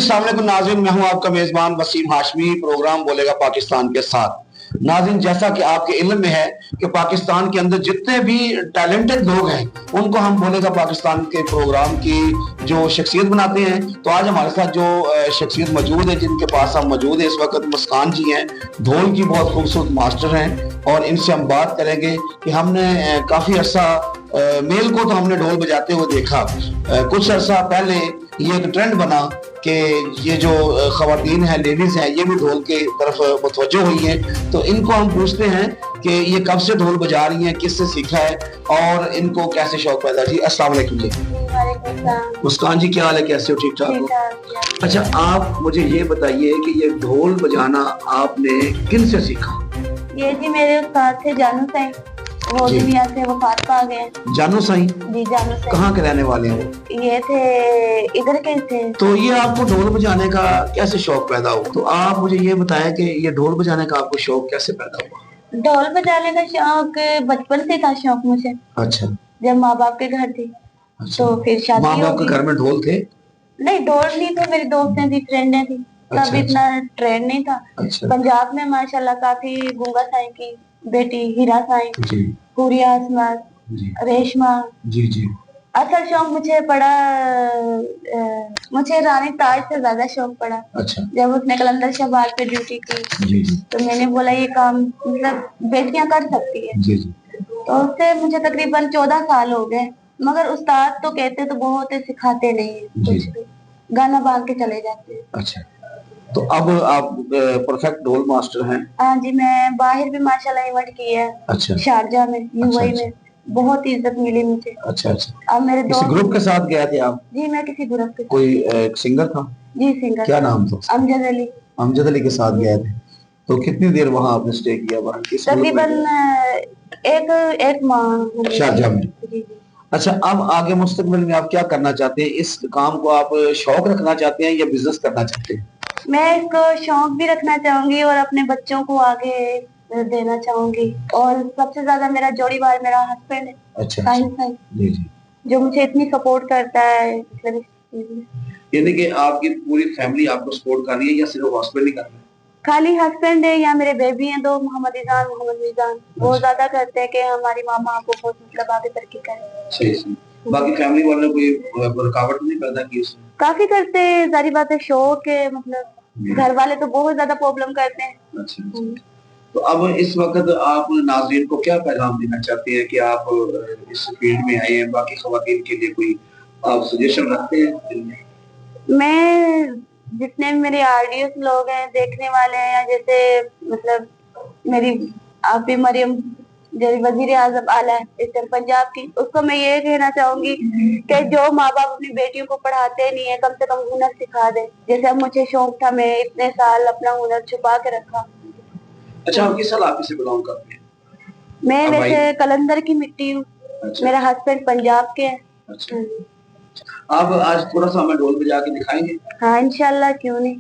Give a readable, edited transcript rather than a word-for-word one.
अस्सलाम वालेकुम नाज़रीन, मैं हूं आपका मेजबान वसीम हाशमी। प्रोग्राम बोलेगा पाकिस्तान के साथ। नाज़रीन, जैसा कि आपके इल्म में है कि पाकिस्तान के अंदर जितने भी टैलेंटेड लोग हैं उनको हम बोलेगा पाकिस्तान के प्रोग्राम की जो शख्सियत बनाते हैं। तो आज हमारे साथ जो शख्सियत मौजूद है, जिनके पास हम मौजूद है इस वक्त, मुस्कान जी हैं। ढोल की बहुत खूबसूरत मास्टर हैं और इनसे हम बात करेंगे कि हमने काफ़ी अर्सा मेल को तो हमने ढोल बजाते हुए देखा। कुछ अर्सा पहले ये एक ट्रेंड बना कि ये जो खवातीन हैं, लेडीज हैं, ये भी ढोल के तरफ मुतवज्जो हुई हैं। तो इनको हम पूछते हैं कि ये कब से ढोल बजा रही हैं, किससे सीखा है और इनको कैसे शौक पैदा। जी अस्सलाम वालेकुम जी। मुस्कान जी, क्या हाल है, कैसे हो? ठीक ठाक हो? अच्छा, आप मुझे ये बताइए कि ये ढोल बजाना आपने किन से सीखा? ये जी मेरे उस्ताद थे जानू साईं, वो दुनिया से वफात पा गए। जानू साईं? जी जानू साईं। कहाँ के रहने वाले हैं वो? ये थे इधर के थे। तो ये आपको ढोल बजाने का कैसे शौक पैदा हुआ? तो आप मुझे ये बताएं कि ये ढोल बजाने का आपको शौक कैसे पैदा हुआ? ढोल बजाने का शौक बचपन से था शौक मुझे। अच्छा। जब माँ बाप के घर थी। अच्छा। तो फिर शादी माँ बाप के घर में ढोल थे? नहीं, ढोल नहीं थे, मेरी दोस्तें थी, फ्रेंडें थी। तब इतना ट्रेंड नहीं था। अच्छा। पंजाब में माशाल्लाह काफी गुंगा साईं की बेटी हीरा साईं, हुरिया असमत, रेशमा। जी जी। असल शौक मुझे पड़ा, मुझे रानी ताज से ज्यादा शौक पड़ा। अच्छा। जब उसने कलंदर शहबाज पे ड्यूटी की। जी जी। तो मैंने बोला ये काम मतलब बेटियां कर सकती है। जी जी। तो उससे मुझे तकरीबन 14 साल हो गए। मगर उस्ताद तो कहते तो बहुत है, सिखाते नहीं है कुछ भी, गाना बांध के चले जाते हैं। अच्छा, तो अब आप परफेक्ट ढोल मास्टर हैं? हाँ जी, मैं बाहर भी माशाल्लाह इवेंट की है। अच्छा। शारजा में, यूएई में बहुत इज्जत मिली मुझे। अच्छा अच्छा। अब मेरे किसी ग्रुप के साथ गए थे आप? जी, मैं किसी ग्रुप के। कोई सिंगर था? जी सिंगर। क्या नाम था? अमजद अली। अमजद अली के साथ गए थे। तो कितनी देर वहाँ आपने स्टे किया? वहाँ तकरीबन एक माह शारजा में। अच्छा, अब आगे मुस्तकबिल में आप क्या करना चाहते हैं? इस काम को आप शौक रखना चाहते हैं या बिजनेस करना चाहते हैं? मैं इसको शौक भी रखना चाहूंगी और अपने बच्चों को आगे देना चाहूंगी। और सबसे ज्यादा मेरा जोड़ीदार मेरा हस्बैंड है। अच्छा। साईं जी जी। जो मुझे इतनी सपोर्ट करता है, मतलब यानी कि आपकी पूरी फैमिली आपको सपोर्ट कर रही है या सिर्फ हस्बैंड ही कर रहा है? खाली हस्बैंड है या मेरे बेबी हैं दो, मोहम्मद मीजान। वो ज्यादा करते हैं कि हमारी मामा को बहुत मतलब आगे तरक्की करे। सही सही। बाकी फैमिली वालों ने कोई रुकावट नहीं पैदा की उसमें? काफी करते हैं, सारी बातें शौक है, मतलब घर वाले तो बहुत ज्यादा प्रॉब्लम करते हैं। अच्छा। तो अब इस वक्त आप नाज़रीन को क्या पैगाम देना चाहते हैं कि आप इस फील्ड में आए हैं? बाकी खवातीन के लिए कोई आप सजेशन रखते हैं? मैं जितने भी मेरे ऑडियंस लोग हैं, देखने वाले हैं, या जैसे मतलब मेरी आपी मरियम जो वजीर आजम आला है इस टाइम पंजाब की, उसको मैं ये कहना चाहूंगी कि जो माँ बाप अपनी बेटियों को पढ़ाते नहीं है, कम से कम हुनर सिखा दे। जैसे अब मुझे शौक था, मैं इतने साल अपना हुनर छुपा के रखा। अच्छा, आप किस इलाके से बिलोंग करते हैं? मैं वैसे कलंदर की मिट्टी हूँ। अच्छा। मेरा हस्बैंड पंजाब के है। अच्छा। आप आज थोड़ा सा हमें ढोल बजा के दिखाएंगे? हाँ इंशाल्लाह, क्यों नहीं।